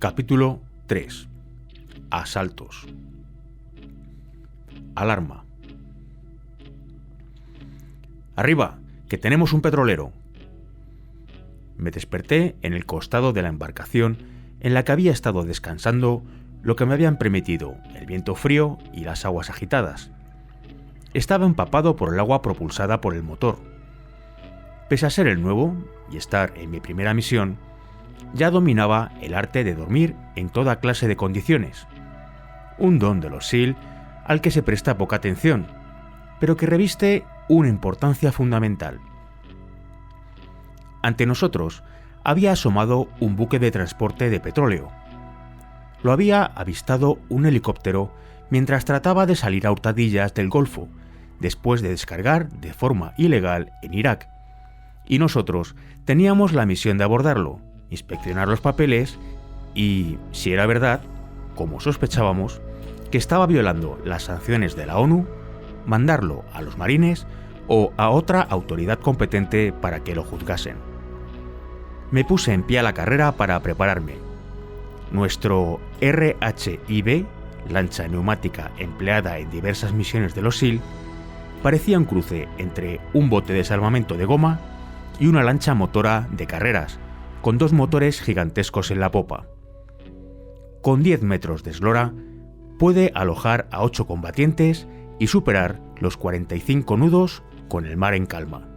Capítulo 3. Asaltos. Alarma. ¡Arriba, que tenemos un petrolero! Me desperté en el costado de la embarcación en la que había estado descansando lo que me habían permitido el viento frío y las aguas agitadas. Estaba empapado por el agua propulsada por el motor. Pese a ser el nuevo y estar en mi primera misión, ya dominaba el arte de dormir en toda clase de condiciones. Un don de los SEAL al que se presta poca atención, pero que reviste una importancia fundamental. Ante nosotros había asomado un buque de transporte de petróleo. Lo había avistado un helicóptero mientras trataba de salir a hurtadillas del Golfo, después de descargar de forma ilegal en Irak, y nosotros teníamos la misión de abordarlo, inspeccionar los papeles y, si era verdad, como sospechábamos, que estaba violando las sanciones de la ONU, mandarlo a los marines o a otra autoridad competente para que lo juzgasen. Me puse en pie a la carrera para prepararme. Nuestro RHIB, lancha neumática empleada en diversas misiones de los SEAL, parecía un cruce entre un bote de salvamento de goma y una lancha motora de carreras, con dos motores gigantescos en la popa. Con 10 metros de eslora, puede alojar a 8 combatientes y superar los 45 nudos con el mar en calma.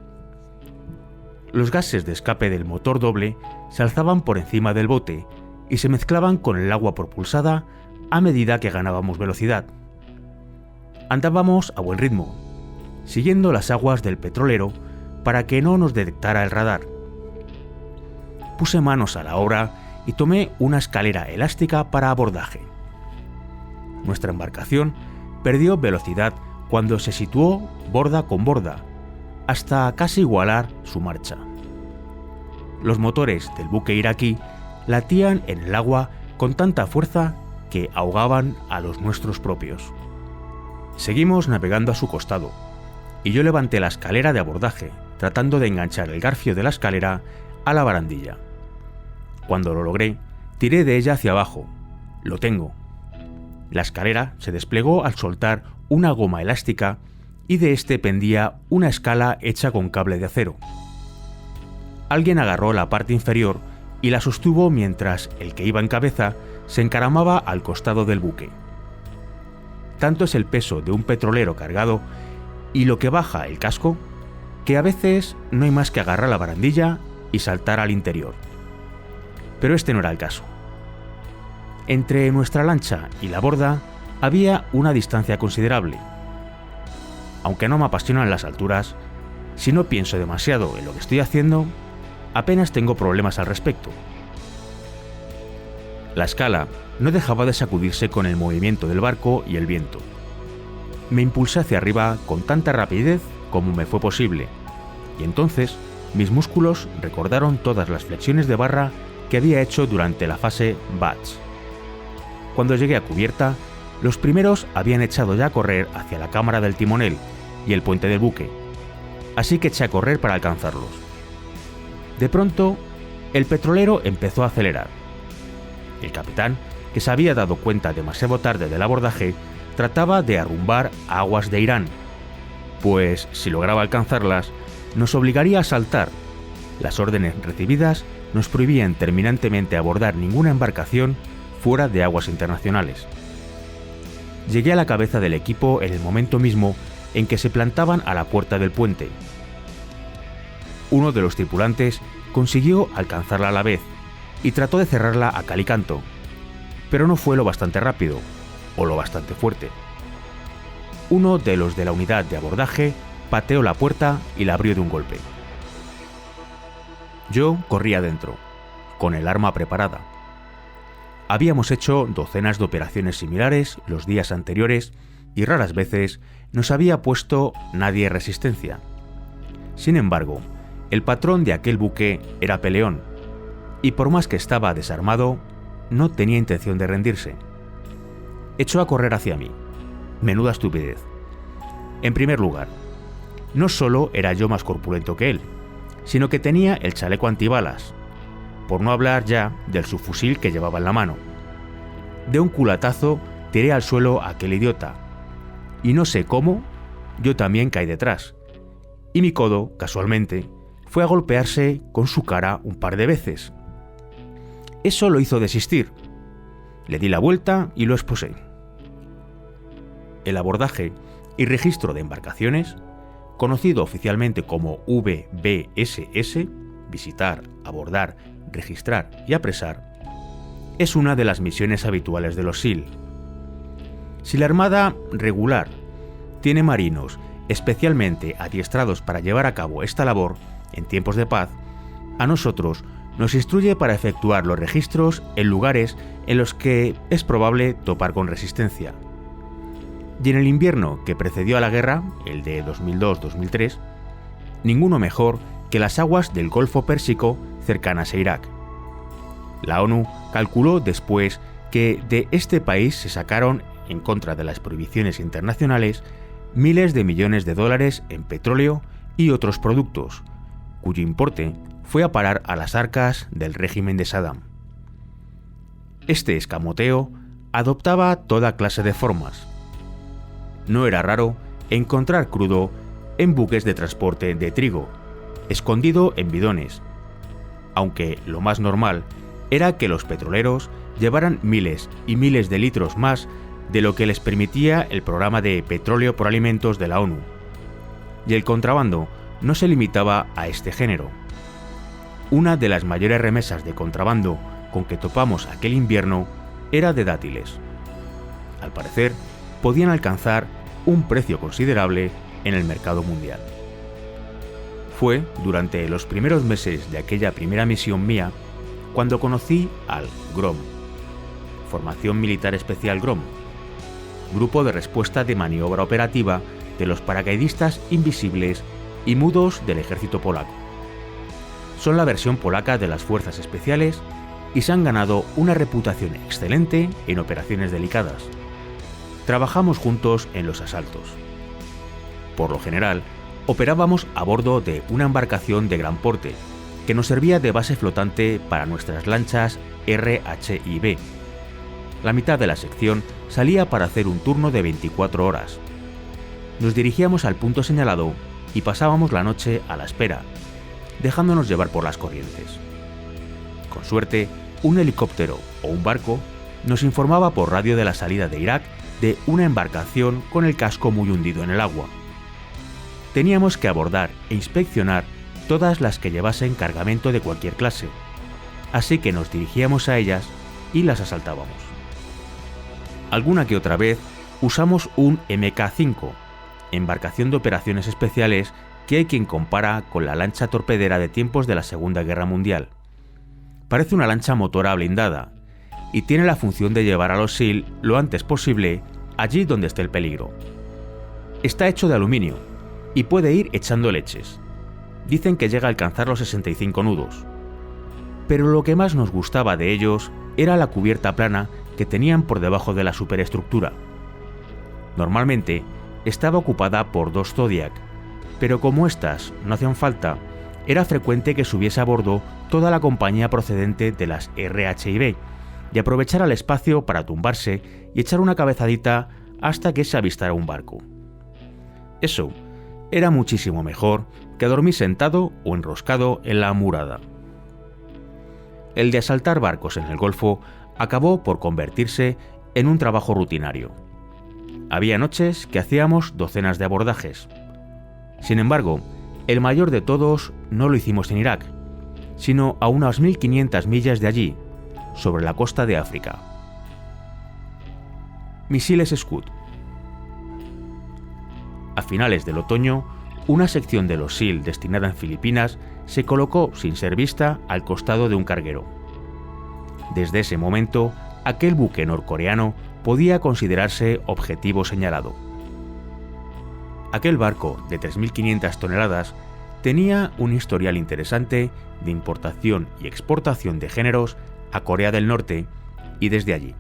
Los gases de escape del motor doble se alzaban por encima del bote y se mezclaban con el agua propulsada a medida que ganábamos velocidad. Andábamos a buen ritmo, siguiendo las aguas del petrolero para que no nos detectara el radar. Puse manos a la obra y tomé una escalera elástica para abordaje. Nuestra embarcación perdió velocidad cuando se situó borda con borda, hasta casi igualar su marcha. Los motores del buque iraquí latían en el agua con tanta fuerza que ahogaban a los nuestros propios. Seguimos navegando a su costado, y yo levanté la escalera de abordaje, tratando de enganchar el garfio de la escalera a la barandilla. Cuando lo logré, tiré de ella hacia abajo. Lo tengo. La escalera se desplegó al soltar una goma elástica y de este pendía una escala hecha con cable de acero. Alguien agarró la parte inferior y la sostuvo mientras el que iba en cabeza se encaramaba al costado del buque. Tanto es el peso de un petrolero cargado y lo que baja el casco, que a veces no hay más que agarrar la barandilla y saltar al interior. Pero este no era el caso. Entre nuestra lancha y la borda había una distancia considerable. Aunque no me apasionan las alturas, si no pienso demasiado en lo que estoy haciendo, apenas tengo problemas al respecto. La escala no dejaba de sacudirse con el movimiento del barco y el viento. Me impulsé hacia arriba con tanta rapidez como me fue posible, y entonces mis músculos recordaron todas las flexiones de barra que había hecho durante la fase BATS. Cuando llegué a cubierta, los primeros habían echado ya a correr hacia la cámara del timonel y el puente del buque, así que eché a correr para alcanzarlos. De pronto, el petrolero empezó a acelerar. El capitán, que se había dado cuenta demasiado tarde del abordaje, trataba de arrumbar aguas de Irán, pues si lograba alcanzarlas, nos obligaría a saltar. Las órdenes recibidas nos prohibían terminantemente abordar ninguna embarcación fuera de aguas internacionales. Llegué a la cabeza del equipo en el momento mismo en que se plantaban a la puerta del puente. Uno de los tripulantes consiguió alcanzarla a la vez y trató de cerrarla a cal y canto, pero no fue lo bastante rápido o lo bastante fuerte. Uno de los de la unidad de abordaje pateó la puerta y la abrió de un golpe. Yo corrí adentro, con el arma preparada. Habíamos hecho docenas de operaciones similares los días anteriores y raras veces nos había puesto nadie resistencia. Sin embargo, el patrón de aquel buque era peleón, y por más que estaba desarmado, no tenía intención de rendirse. Echó a correr hacia mí. Menuda estupidez. En primer lugar, no solo era yo más corpulento que él, sino que tenía el chaleco antibalas. por no hablar ya del subfusil que llevaba en la mano. De un culatazo tiré al suelo a aquel idiota, y no sé cómo, yo también caí detrás, y mi codo, casualmente, fue a golpearse con su cara un par de veces. Eso lo hizo desistir. Le di la vuelta y lo esposé. El abordaje y registro de embarcaciones, conocido oficialmente como VBSS, visitar, abordar, registrar y apresar, es una de las misiones habituales de los SEAL. Si la Armada regular tiene marinos especialmente adiestrados para llevar a cabo esta labor en tiempos de paz, a nosotros nos instruye para efectuar los registros en lugares en los que es probable topar con resistencia. Y en el invierno que precedió a la guerra, el de 2002-2003, ninguno mejor que las aguas del Golfo Pérsico cercanas a Irak. La ONU calculó después que de este país se sacaron, en contra de las prohibiciones internacionales, miles de millones de dólares en petróleo y otros productos, cuyo importe fue a parar a las arcas del régimen de Saddam. Este escamoteo adoptaba toda clase de formas. No era raro encontrar crudo en buques de transporte de trigo, escondido en bidones, aunque lo más normal era que los petroleros llevaran miles y miles de litros más de lo que les permitía el programa de petróleo por alimentos de la ONU. Y el contrabando no se limitaba a este género. Una de las mayores remesas de contrabando con que topamos aquel invierno era de dátiles. Al parecer, podían alcanzar un precio considerable en el mercado mundial. Fue durante los primeros meses de aquella primera misión mía cuando conocí al GROM, Formación Militar Especial GROM, Grupo de Respuesta de Maniobra Operativa de los Paracaidistas Invisibles y Mudos del Ejército Polaco. Son la versión polaca de las Fuerzas Especiales y se han ganado una reputación excelente en operaciones delicadas. Trabajamos juntos en los asaltos. Por lo general, operábamos a bordo de una embarcación de gran porte, que nos servía de base flotante para nuestras lanchas RHIB. La mitad de la sección salía para hacer un turno de 24 horas. Nos dirigíamos al punto señalado y pasábamos la noche a la espera, dejándonos llevar por las corrientes. Con suerte, un helicóptero o un barco nos informaba por radio de la salida de Irak de una embarcación con el casco muy hundido en el agua. Teníamos que abordar e inspeccionar todas las que llevasen cargamento de cualquier clase, así que nos dirigíamos a ellas y las asaltábamos. Alguna que otra vez usamos un MK-5, embarcación de operaciones especiales que hay quien compara con la lancha torpedera de tiempos de la Segunda Guerra Mundial. Parece una lancha motora blindada y tiene la función de llevar a los SEAL lo antes posible allí donde esté el peligro. Está hecho de aluminio y puede ir echando leches. Dicen que llega a alcanzar los 65 nudos. Pero lo que más nos gustaba de ellos era la cubierta plana que tenían por debajo de la superestructura. Normalmente estaba ocupada por 2 Zodiac, pero como estas no hacían falta, era frecuente que subiese a bordo toda la compañía procedente de las RHIB y aprovechara el espacio para tumbarse y echar una cabezadita hasta que se avistara un barco. Eso era muchísimo mejor que dormir sentado o enroscado en la amurada. El de asaltar barcos en el Golfo acabó por convertirse en un trabajo rutinario. Había noches que hacíamos docenas de abordajes. Sin embargo, el mayor de todos no lo hicimos en Irak, sino a unas 1500 millas de allí, sobre la costa de África. Misiles Scud. A finales del otoño, una sección de los SEAL destinada en Filipinas se colocó sin ser vista al costado de un carguero. Desde ese momento, aquel buque norcoreano podía considerarse objetivo señalado. Aquel barco de 3.500 toneladas tenía un historial interesante de importación y exportación de géneros a Corea del Norte y desde allí.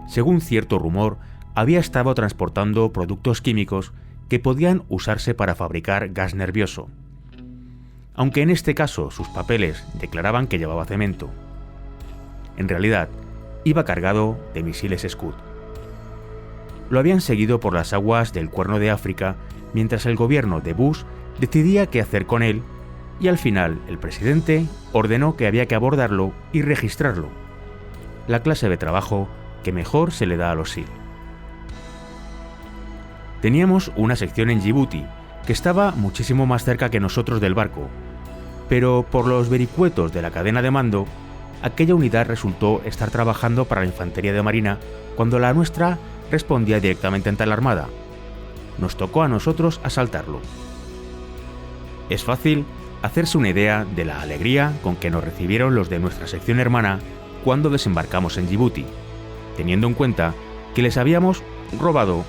Según cierto rumor, había estado transportando productos químicos que podían usarse para fabricar gas nervioso. aunque en este caso sus papeles declaraban que llevaba cemento. En realidad, iba cargado de misiles Scud. Lo habían seguido por las aguas del Cuerno de África mientras el gobierno de Bush decidía qué hacer con él, y al final el presidente ordenó que había que abordarlo y registrarlo, la clase de trabajo que mejor se le da a los SEAL. Teníamos una sección en Djibouti, que estaba muchísimo más cerca que nosotros del barco, pero por los vericuetos de la cadena de mando, aquella unidad resultó estar trabajando para la infantería de marina cuando la nuestra respondía directamente ante la armada. Nos tocó a nosotros asaltarlo. Es fácil hacerse una idea de la alegría con que nos recibieron los de nuestra sección hermana cuando desembarcamos en Djibouti, teniendo en cuenta que les habíamos robado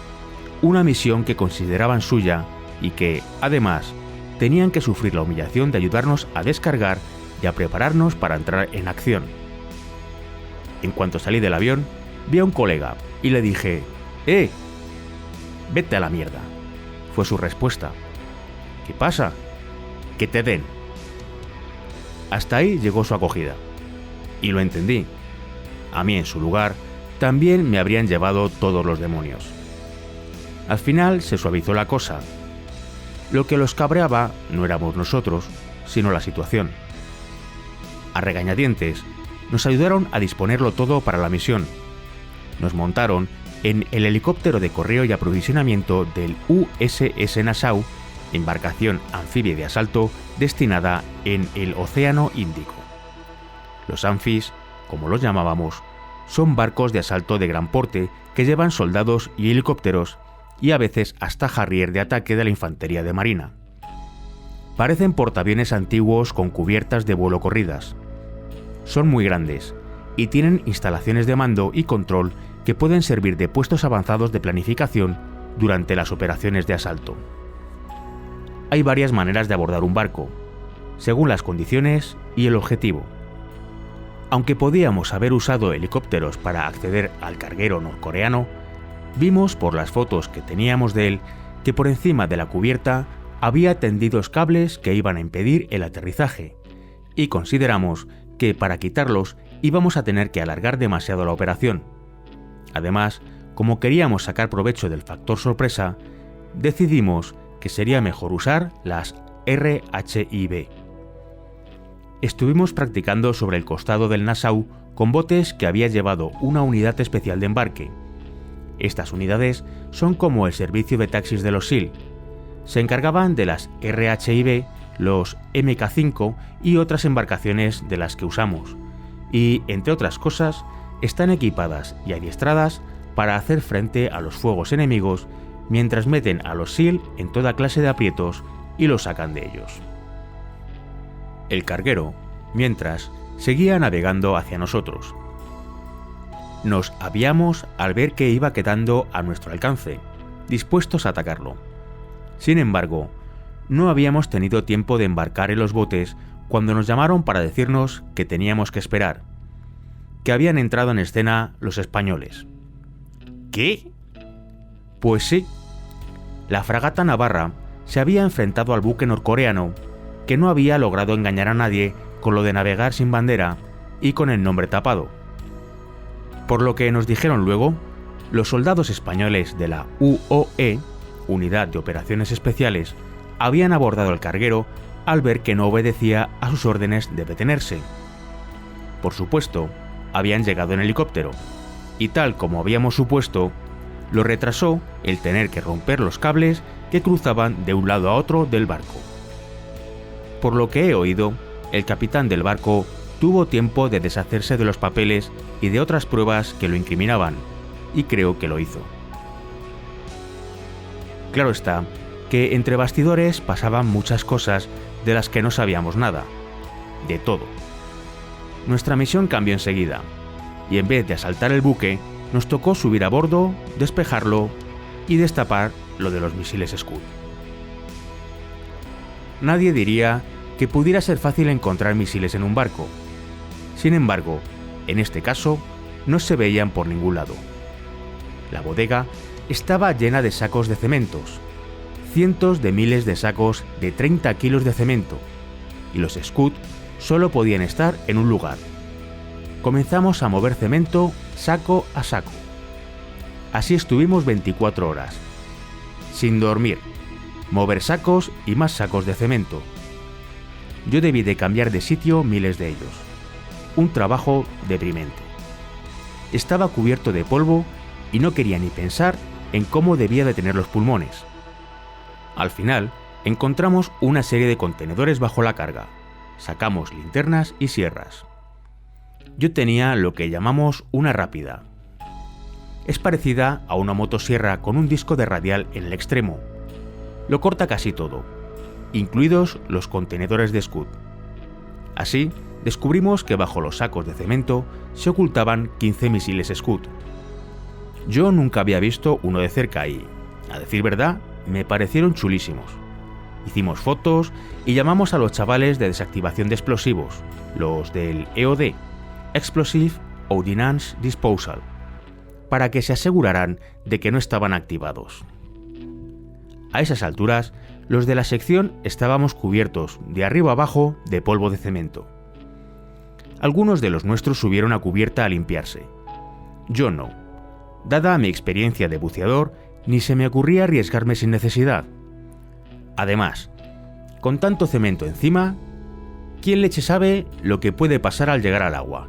una misión que consideraban suya y que, además, tenían que sufrir la humillación de ayudarnos a descargar y a prepararnos para entrar en acción. En cuanto salí del avión, vi a un colega y le dije: vete a la mierda. Fue su respuesta. ¿Qué pasa? Que te den. Hasta ahí llegó su acogida. Y lo entendí. A mí, en su lugar, también me habrían llevado todos los demonios. Al final se suavizó la cosa. Lo que los cabreaba no éramos nosotros, sino la situación. A regañadientes, nos ayudaron a disponerlo todo para la misión. Nos montaron en el helicóptero de correo y aprovisionamiento del USS Nassau, embarcación anfibia de asalto destinada en el Océano Índico. Los anfis, como los llamábamos, son barcos de asalto de gran porte que llevan soldados y helicópteros y a veces hasta Harrier de ataque de la infantería de marina. Parecen portaaviones antiguos con cubiertas de vuelo corridas. Son muy grandes y tienen instalaciones de mando y control que pueden servir de puestos avanzados de planificación durante las operaciones de asalto. Hay varias maneras de abordar un barco, según las condiciones y el objetivo. Aunque podíamos haber usado helicópteros para acceder al carguero norcoreano, vimos por las fotos que teníamos de él que por encima de la cubierta había tendidos cables que iban a impedir el aterrizaje, y consideramos que para quitarlos íbamos a tener que alargar demasiado la operación. Además, como queríamos sacar provecho del factor sorpresa, decidimos que sería mejor usar las RHIB. Estuvimos practicando sobre el costado del Nassau con botes que había llevado una unidad especial de embarque. Estas unidades son como el servicio de taxis de los SEAL. Se encargaban de las RHIB, los MK5 y otras embarcaciones de las que usamos, y, entre otras cosas, están equipadas y adiestradas para hacer frente a los fuegos enemigos mientras meten a los SEAL en toda clase de aprietos y los sacan de ellos. El carguero, mientras, seguía navegando hacia nosotros. Nos aviamos al ver que iba quedando a nuestro alcance, dispuestos a atacarlo. Sin embargo, no habíamos tenido tiempo de embarcar en los botes cuando nos llamaron para decirnos que teníamos que esperar, que habían entrado en escena los españoles. ¿Qué? Pues sí. La fragata Navarra se había enfrentado al buque norcoreano, que no había logrado engañar a nadie con lo de navegar sin bandera y con el nombre tapado. Por lo que nos dijeron luego, los soldados españoles de la UOE, Unidad de Operaciones Especiales, habían abordado el carguero al ver que no obedecía a sus órdenes de detenerse. Por supuesto, habían llegado en helicóptero, y tal como habíamos supuesto, lo retrasó el tener que romper los cables que cruzaban de un lado a otro del barco. Por lo que he oído, el capitán del barco tuvo tiempo de deshacerse de los papeles y de otras pruebas que lo incriminaban, y creo que lo hizo. Claro está que entre bastidores pasaban muchas cosas de las que no sabíamos nada, de todo. Nuestra misión cambió enseguida, y en vez de asaltar el buque, nos tocó subir a bordo, despejarlo y destapar lo de los misiles Scud. Nadie diría que pudiera ser fácil encontrar misiles en un barco. Sin embargo, en este caso, no se veían por ningún lado. La bodega estaba llena de sacos de cementos, cientos de miles de sacos de 30 kilos de cemento, y los Scud solo podían estar en un lugar. Comenzamos a mover cemento saco a saco. Así estuvimos 24 horas, sin dormir, mover sacos y más sacos de cemento. Yo debí de cambiar de sitio miles de ellos. Un trabajo deprimente. Estaba cubierto de polvo y no quería ni pensar en cómo debía de tener los pulmones. Al final, encontramos una serie de contenedores bajo la carga. Sacamos linternas y sierras. Yo tenía lo que llamamos una rápida. Es parecida a una motosierra con un disco de radial en el extremo. Lo corta casi todo, incluidos los contenedores de Scud. Así, descubrimos que bajo los sacos de cemento se ocultaban 15 misiles Scud. Yo nunca había visto uno de cerca y, a decir verdad, me parecieron chulísimos. Hicimos fotos y llamamos a los chavales de desactivación de explosivos, los del EOD, Explosive Ordnance Disposal, para que se aseguraran de que no estaban activados. A esas alturas, los de la sección estábamos cubiertos de arriba abajo de polvo de cemento. Algunos de los nuestros subieron a cubierta a limpiarse. Yo no. Dada mi experiencia de buceador, ni se me ocurría arriesgarme sin necesidad. Además, con tanto cemento encima, ¿quién leche sabe lo que puede pasar al llegar al agua?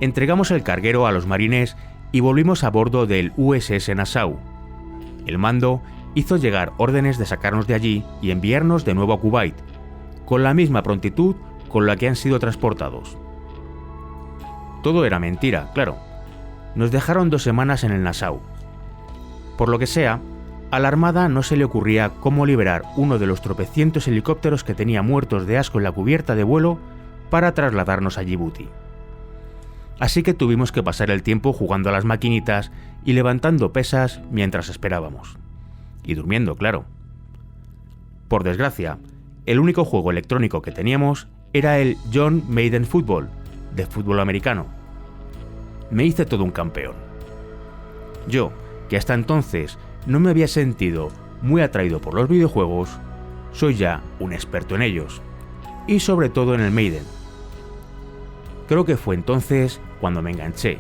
Entregamos el carguero a los marines y volvimos a bordo del USS Nassau. El mando hizo llegar órdenes de sacarnos de allí y enviarnos de nuevo a Kuwait, con la misma prontitud con la que han sido transportados. Todo era mentira, claro. Nos dejaron 2 semanas en el Nassau. Por lo que sea, a la Armada no se le ocurría cómo liberar uno de los tropecientos helicópteros que tenía muertos de asco en la cubierta de vuelo para trasladarnos a Djibouti. Así que tuvimos que pasar el tiempo jugando a las maquinitas y levantando pesas mientras esperábamos. Y durmiendo, claro. Por desgracia, el único juego electrónico que teníamos era el John Madden Football, de fútbol americano. Me hice todo un campeón. Yo, que hasta entonces no me había sentido muy atraído por los videojuegos, soy ya un experto en ellos, y sobre todo en el Maiden. Creo que fue entonces cuando me enganché.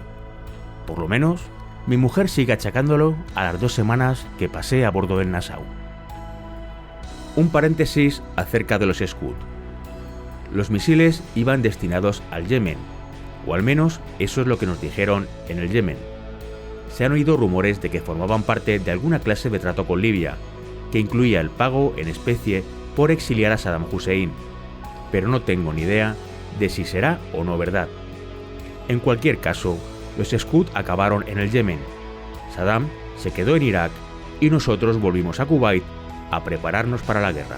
Por lo menos, mi mujer sigue achacándolo a las 2 semanas que pasé a bordo del Nassau. Un paréntesis acerca de los Scud. Los misiles iban destinados al Yemen, o al menos eso es lo que nos dijeron en el Yemen. Se han oído rumores de que formaban parte de alguna clase de trato con Libia, que incluía el pago en especie por exiliar a Saddam Hussein, pero no tengo ni idea de si será o no verdad. En cualquier caso, los Scud acabaron en el Yemen, Saddam se quedó en Irak y nosotros volvimos a Kuwait a prepararnos para la guerra.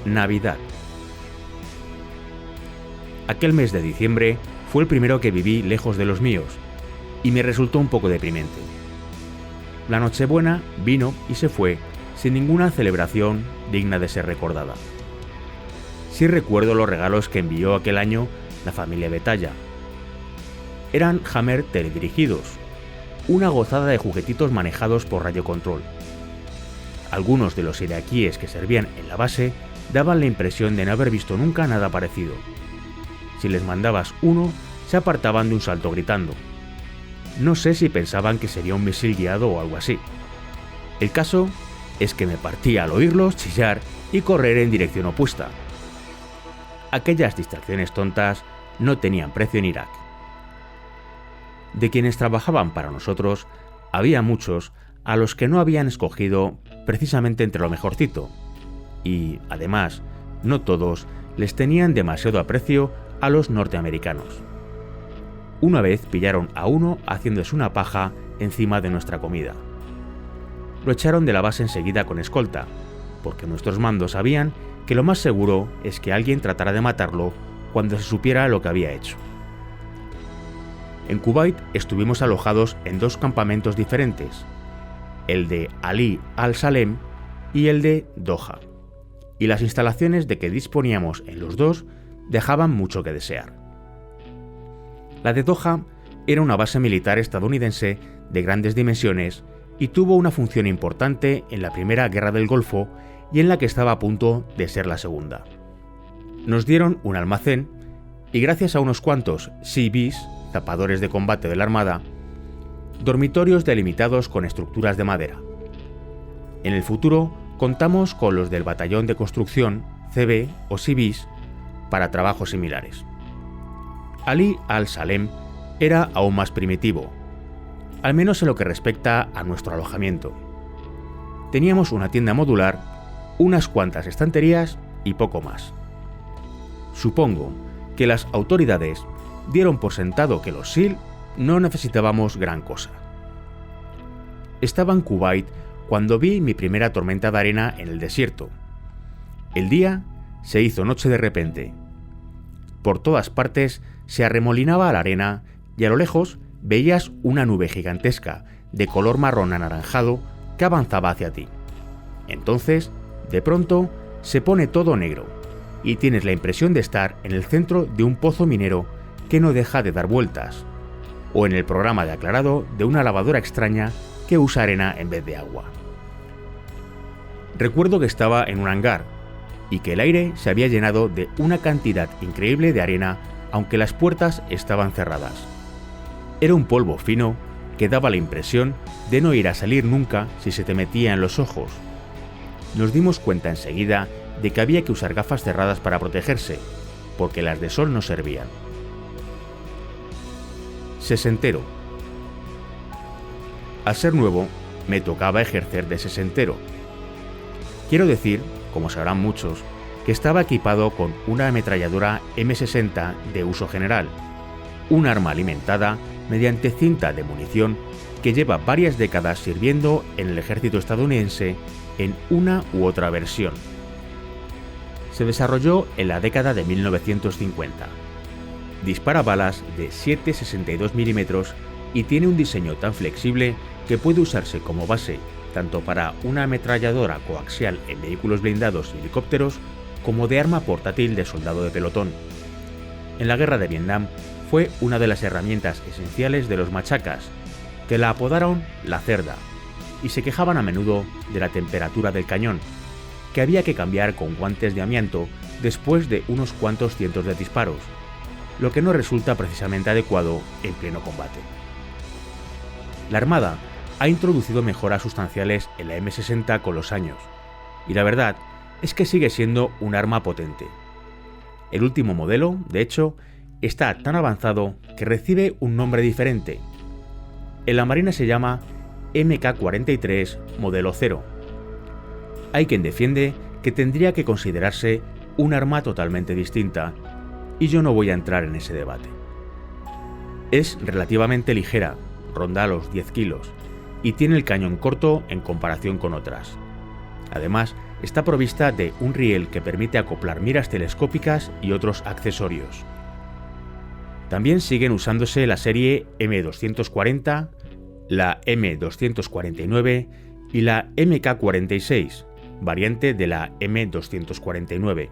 Navidad. Aquel mes de diciembre fue el primero que viví lejos de los míos, y me resultó un poco deprimente. La Nochebuena vino y se fue sin ninguna celebración digna de ser recordada. Sí recuerdo los regalos que envió aquel año la familia Betalla. Eran Hammer teledirigidos, una gozada de juguetitos manejados por radiocontrol. Algunos de los iraquíes que servían en la base daban la impresión de no haber visto nunca nada parecido. Si les mandabas uno, se apartaban de un salto gritando. No sé si pensaban que sería un misil guiado o algo así. El caso es que me partía al oírlos chillar y correr en dirección opuesta. Aquellas distracciones tontas no tenían precio en Irak. De quienes trabajaban para nosotros, había muchos a los que no habían escogido precisamente entre lo mejorcito, y, además, no todos les tenían demasiado aprecio a los norteamericanos. Una vez pillaron a uno haciéndose una paja encima de nuestra comida. Lo echaron de la base enseguida con escolta, porque nuestros mandos sabían que lo más seguro es que alguien tratara de matarlo cuando se supiera lo que había hecho. En Kuwait estuvimos alojados en 2 campamentos diferentes, el de Ali al-Salem y el de Doha, y las instalaciones de que disponíamos en los 2 dejaban mucho que desear. La de Doha era una base militar estadounidense de grandes dimensiones y tuvo una función importante en la Primera Guerra del Golfo y en la que estaba a punto de ser la segunda. Nos dieron un almacén y gracias a unos cuantos CBs, zapadores de combate de la Armada, dormitorios delimitados con estructuras de madera. En el futuro contamos con los del Batallón de Construcción, CB o CBs, para trabajos similares. Ali al-Salem era aún más primitivo, al menos en lo que respecta a nuestro alojamiento. Teníamos una tienda modular, unas cuantas estanterías y poco más. Supongo que las autoridades dieron por sentado que los SEAL no necesitábamos gran cosa. Estaba en Kuwait cuando vi mi primera tormenta de arena en el desierto. El día se hizo noche de repente. Por todas partes se arremolinaba la arena y a lo lejos veías una nube gigantesca de color marrón anaranjado que avanzaba hacia ti. Entonces, de pronto, se pone todo negro y tienes la impresión de estar en el centro de un pozo minero que no deja de dar vueltas, o en el programa de aclarado de una lavadora extraña que usa arena en vez de agua. Recuerdo que estaba en un hangar y que el aire se había llenado de una cantidad increíble de arena aunque las puertas estaban cerradas. Era un polvo fino que daba la impresión de no ir a salir nunca si se te metía en los ojos. Nos dimos cuenta enseguida de que había que usar gafas cerradas para protegerse, porque las de sol no servían. Sesentero. Al ser nuevo, me tocaba ejercer de sesentero. Quiero decir, como sabrán muchos, que estaba equipado con una ametralladora M60 de uso general, un arma alimentada mediante cinta de munición que lleva varias décadas sirviendo en el ejército estadounidense en una u otra versión. Se desarrolló en la década de 1950. Dispara balas de 7,62 mm y tiene un diseño tan flexible que puede usarse como base tanto para una ametralladora coaxial en vehículos blindados y helicópteros como de arma portátil de soldado de pelotón. En la guerra de Vietnam fue una de las herramientas esenciales de los machacas, que la apodaron la cerda, y se quejaban a menudo de la temperatura del cañón, que había que cambiar con guantes de amianto después de unos cuantos cientos de disparos, lo que no resulta precisamente adecuado en pleno combate. La Armada ha introducido mejoras sustanciales en la M60 con los años, y la verdad es que sigue siendo un arma potente. El último modelo, de hecho, está tan avanzado que recibe un nombre diferente. En la Marina se llama MK-43 Modelo 0. Hay quien defiende que tendría que considerarse un arma totalmente distinta, y yo no voy a entrar en ese debate. Es relativamente ligera, ronda los 10 kilos, y tiene el cañón corto en comparación con otras. Además, está provista de un riel que permite acoplar miras telescópicas y otros accesorios. También siguen usándose la serie M240, la M249 y la MK46, variante de la M249.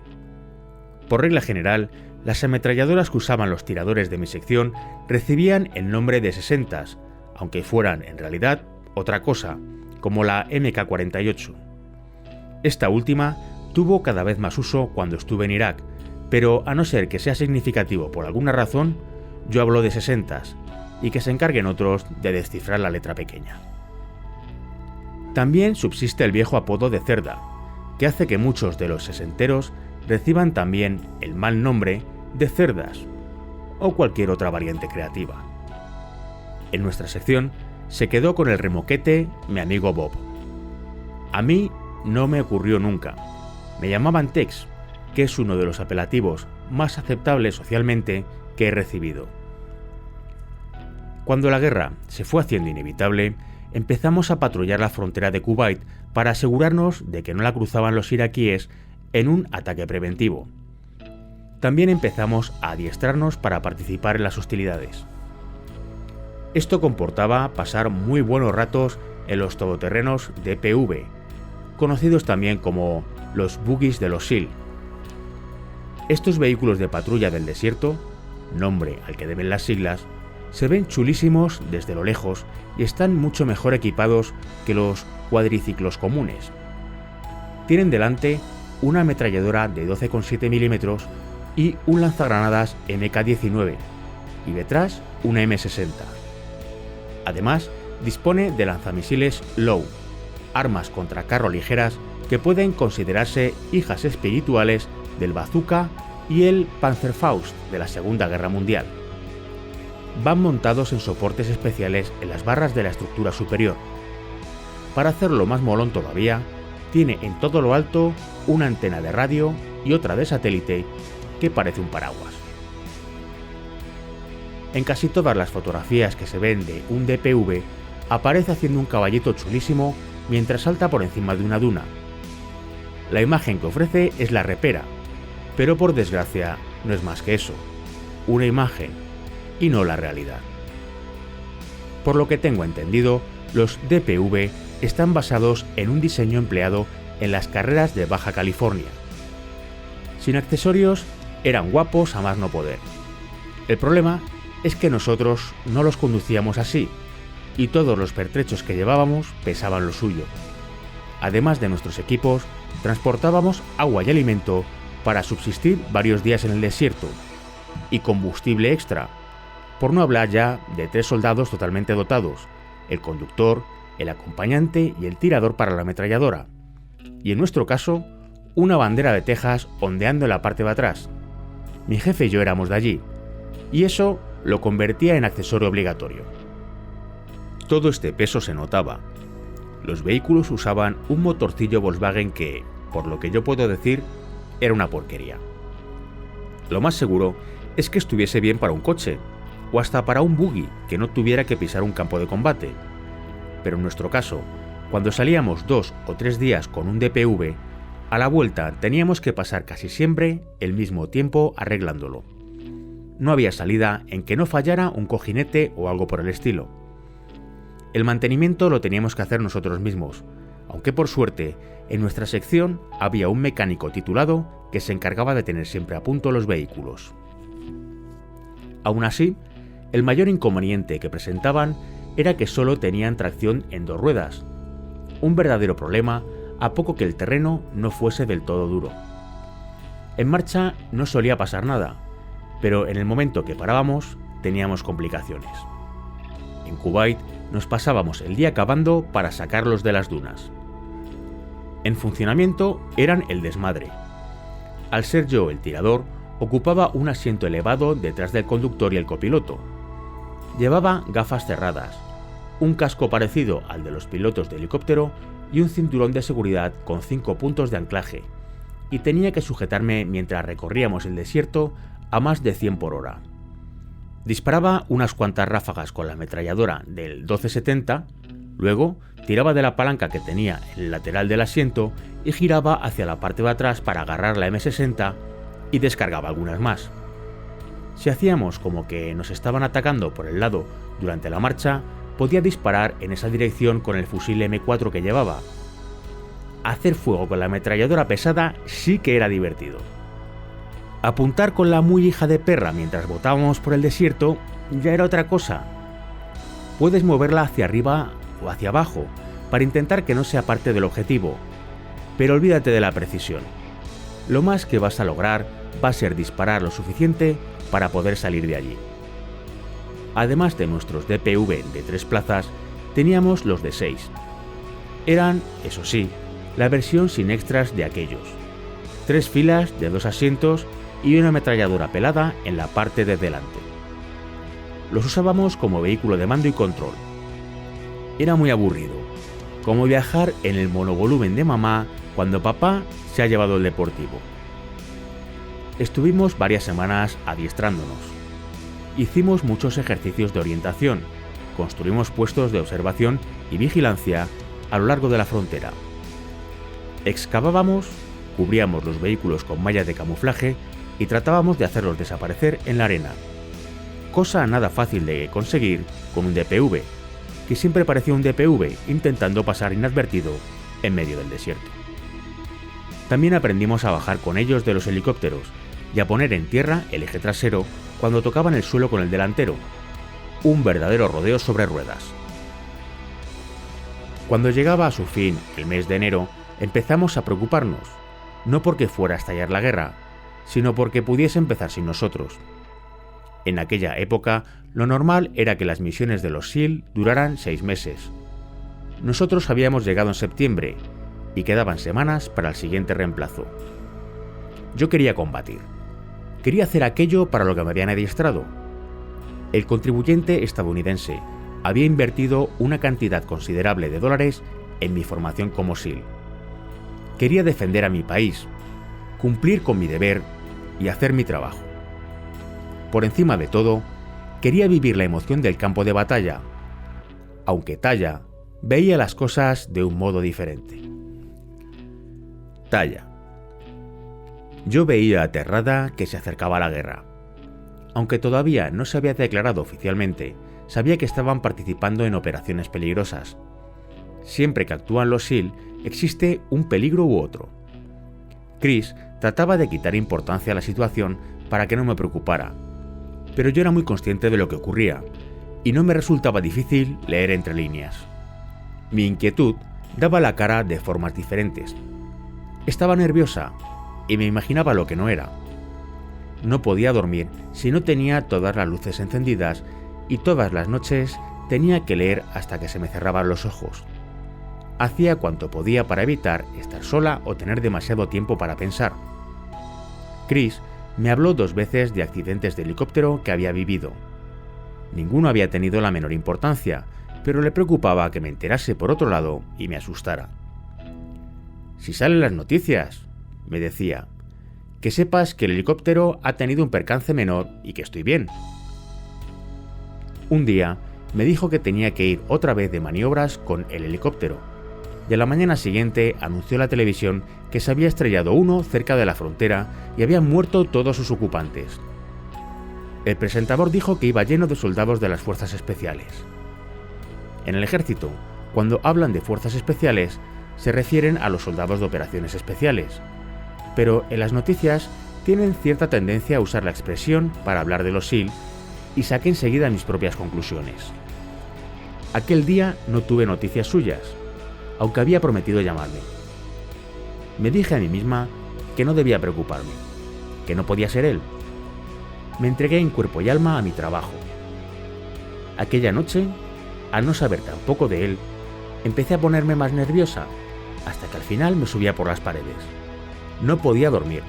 Por regla general, las ametralladoras que usaban los tiradores de mi sección recibían el nombre de 60s, aunque fueran en realidad otra cosa, como la MK48. Esta última tuvo cada vez más uso cuando estuve en Irak, pero a no ser que sea significativo por alguna razón, yo hablo de 60s, y que se encarguen otros de descifrar la letra pequeña. También subsiste el viejo apodo de cerda, que hace que muchos de los sesenteros reciban también el mal nombre de cerdas, o cualquier otra variante creativa. En nuestra sección se quedó con el remoquete mi amigo Bob. A mí no me ocurrió nunca. Me llamaban Tex, que es uno de los apelativos más aceptables socialmente que he recibido. Cuando la guerra se fue haciendo inevitable, empezamos a patrullar la frontera de Kuwait para asegurarnos de que no la cruzaban los iraquíes en un ataque preventivo. También empezamos a adiestrarnos para participar en las hostilidades. Esto comportaba pasar muy buenos ratos en los todoterrenos DPV, conocidos también como los buggies de los SEAL. Estos vehículos de patrulla del desierto, nombre al que deben las siglas, se ven chulísimos desde lo lejos y están mucho mejor equipados que los cuadriciclos comunes. Tienen delante una ametralladora de 12,7 mm y un lanzagranadas MK-19 y detrás una M60. Además, dispone de lanzamisiles Low, armas contra carro ligeras que pueden considerarse hijas espirituales del Bazooka y el Panzerfaust de la Segunda Guerra Mundial. Van montados en soportes especiales en las barras de la estructura superior. Para hacerlo más molón todavía, tiene en todo lo alto una antena de radio y otra de satélite que parece un paraguas. En casi todas las fotografías que se ven de un DPV aparece haciendo un caballito chulísimo mientras salta por encima de una duna. La imagen que ofrece es la repera, pero por desgracia no es más que eso, una imagen y no la realidad. Por lo que tengo entendido, los DPV están basados en un diseño empleado en las carreras de Baja California. Sin accesorios, eran guapos a más no poder. El problema es que nosotros no los conducíamos así, y todos los pertrechos que llevábamos pesaban lo suyo. Además de nuestros equipos, transportábamos agua y alimento para subsistir varios días en el desierto, y combustible extra, por no hablar ya de 3 soldados totalmente dotados, el conductor, el acompañante y el tirador para la ametralladora, y en nuestro caso, una bandera de Texas ondeando en la parte de atrás. Mi jefe y yo éramos de allí, y eso lo convertía en accesorio obligatorio. Todo este peso se notaba. Los vehículos usaban un motorcillo Volkswagen que, por lo que yo puedo decir, era una porquería. Lo más seguro es que estuviese bien para un coche, o hasta para un buggy que no tuviera que pisar un campo de combate. Pero en nuestro caso, cuando salíamos 2 o 3 días con un DPV, a la vuelta teníamos que pasar casi siempre el mismo tiempo arreglándolo. No había salida en que no fallara un cojinete o algo por el estilo. El mantenimiento lo teníamos que hacer nosotros mismos, aunque por suerte en nuestra sección había un mecánico titulado que se encargaba de tener siempre a punto los vehículos. Aún así, el mayor inconveniente que presentaban era que solo tenían tracción en 2 ruedas, un verdadero problema a poco que el terreno no fuese del todo duro. En marcha no solía pasar nada, pero en el momento que parábamos teníamos complicaciones. En Kuwait nos pasábamos el día cavando para sacarlos de las dunas. En funcionamiento eran el desmadre. Al ser yo el tirador, ocupaba un asiento elevado detrás del conductor y el copiloto. Llevaba gafas cerradas, un casco parecido al de los pilotos de helicóptero y un cinturón de seguridad con 5 puntos de anclaje, y tenía que sujetarme mientras recorríamos el desierto a más de 100 por hora. Disparaba unas cuantas ráfagas con la ametralladora del 1270, luego tiraba de la palanca que tenía en el lateral del asiento y giraba hacia la parte de atrás para agarrar la M60 y descargaba algunas más. Si hacíamos como que nos estaban atacando por el lado durante la marcha, podía disparar en esa dirección con el fusil M4 que llevaba. Hacer fuego con la ametralladora pesada sí que era divertido. Apuntar con la muy hija de perra mientras botábamos por el desierto ya era otra cosa. Puedes moverla hacia arriba o hacia abajo para intentar que no sea parte del objetivo, pero olvídate de la precisión. Lo más que vas a lograr va a ser disparar lo suficiente para poder salir de allí. Además de nuestros DPV de 3 plazas, teníamos los de 6. Eran, eso sí, la versión sin extras de aquellos. 3 filas de 2 asientos y una ametralladora pelada en la parte de delante. Los usábamos como vehículo de mando y control. Era muy aburrido, como viajar en el monovolumen de mamá cuando papá se ha llevado el deportivo. Estuvimos varias semanas adiestrándonos. Hicimos muchos ejercicios de orientación, construimos puestos de observación y vigilancia a lo largo de la frontera. Excavábamos, cubríamos los vehículos con mallas de camuflaje y tratábamos de hacerlos desaparecer en la arena. Cosa nada fácil de conseguir con un DPV, que siempre parecía un DPV intentando pasar inadvertido en medio del desierto. También aprendimos a bajar con ellos de los helicópteros y a poner en tierra el eje trasero cuando tocaban el suelo con el delantero. Un verdadero rodeo sobre ruedas. Cuando llegaba a su fin el mes de enero, empezamos a preocuparnos, no porque fuera a estallar la guerra, sino porque pudiese empezar sin nosotros. En aquella época, lo normal era que las misiones de los SEAL duraran 6 meses. Nosotros habíamos llegado en septiembre y quedaban semanas para el siguiente reemplazo. Yo quería combatir. Quería hacer aquello para lo que me habían adiestrado. El contribuyente estadounidense había invertido una cantidad considerable de dólares en mi formación como SEAL. Quería defender a mi país, cumplir con mi deber y hacer mi trabajo. Por encima de todo, quería vivir la emoción del campo de batalla, aunque Taya veía las cosas de un modo diferente. Taya. Yo veía aterrada que se acercaba la guerra. Aunque todavía no se había declarado oficialmente, sabía que estaban participando en operaciones peligrosas. Siempre que actúan los SEAL, existe un peligro u otro. Chris trataba de quitar importancia a la situación para que no me preocupara, pero yo era muy consciente de lo que ocurría, y no me resultaba difícil leer entre líneas. Mi inquietud daba la cara de formas diferentes. Estaba nerviosa, y me imaginaba lo que no era. No podía dormir si no tenía todas las luces encendidas, y todas las noches tenía que leer hasta que se me cerraban los ojos. Hacía cuanto podía para evitar estar sola o tener demasiado tiempo para pensar. Chris me habló 2 veces de accidentes de helicóptero que había vivido. Ninguno había tenido la menor importancia, pero le preocupaba que me enterase por otro lado y me asustara. Si salen las noticias, me decía, que sepas que el helicóptero ha tenido un percance menor y que estoy bien. Un día me dijo que tenía que ir otra vez de maniobras con el helicóptero, y a la mañana siguiente anunció la televisión que se había estrellado uno cerca de la frontera y habían muerto todos sus ocupantes. El presentador dijo que iba lleno de soldados de las fuerzas especiales. En el ejército, cuando hablan de fuerzas especiales, se refieren a los soldados de operaciones especiales, pero en las noticias tienen cierta tendencia a usar la expresión para hablar de los SEAL y saqué enseguida mis propias conclusiones. Aquel día no tuve noticias suyas, aunque había prometido llamarme. Me dije a mí misma que no debía preocuparme, que no podía ser él. Me entregué en cuerpo y alma a mi trabajo. Aquella noche, al no saber tan poco de él, empecé a ponerme más nerviosa, hasta que al final me subía por las paredes. No podía dormir,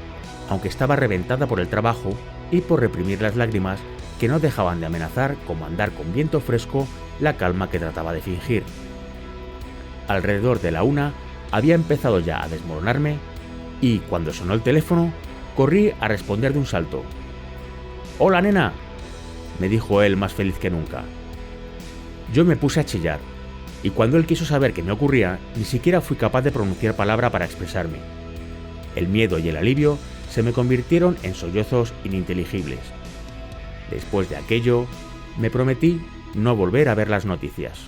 aunque estaba reventada por el trabajo y por reprimir las lágrimas que no dejaban de amenazar como andar con viento fresco la calma que trataba de fingir. Alrededor de la 1 había empezado ya a desmoronarme y, cuando sonó el teléfono, corrí a responder de un salto. «¡Hola, nena!», me dijo él más feliz que nunca. Yo me puse a chillar, y cuando él quiso saber qué me ocurría, ni siquiera fui capaz de pronunciar palabra para expresarme. El miedo y el alivio se me convirtieron en sollozos ininteligibles. Después de aquello, me prometí no volver a ver las noticias.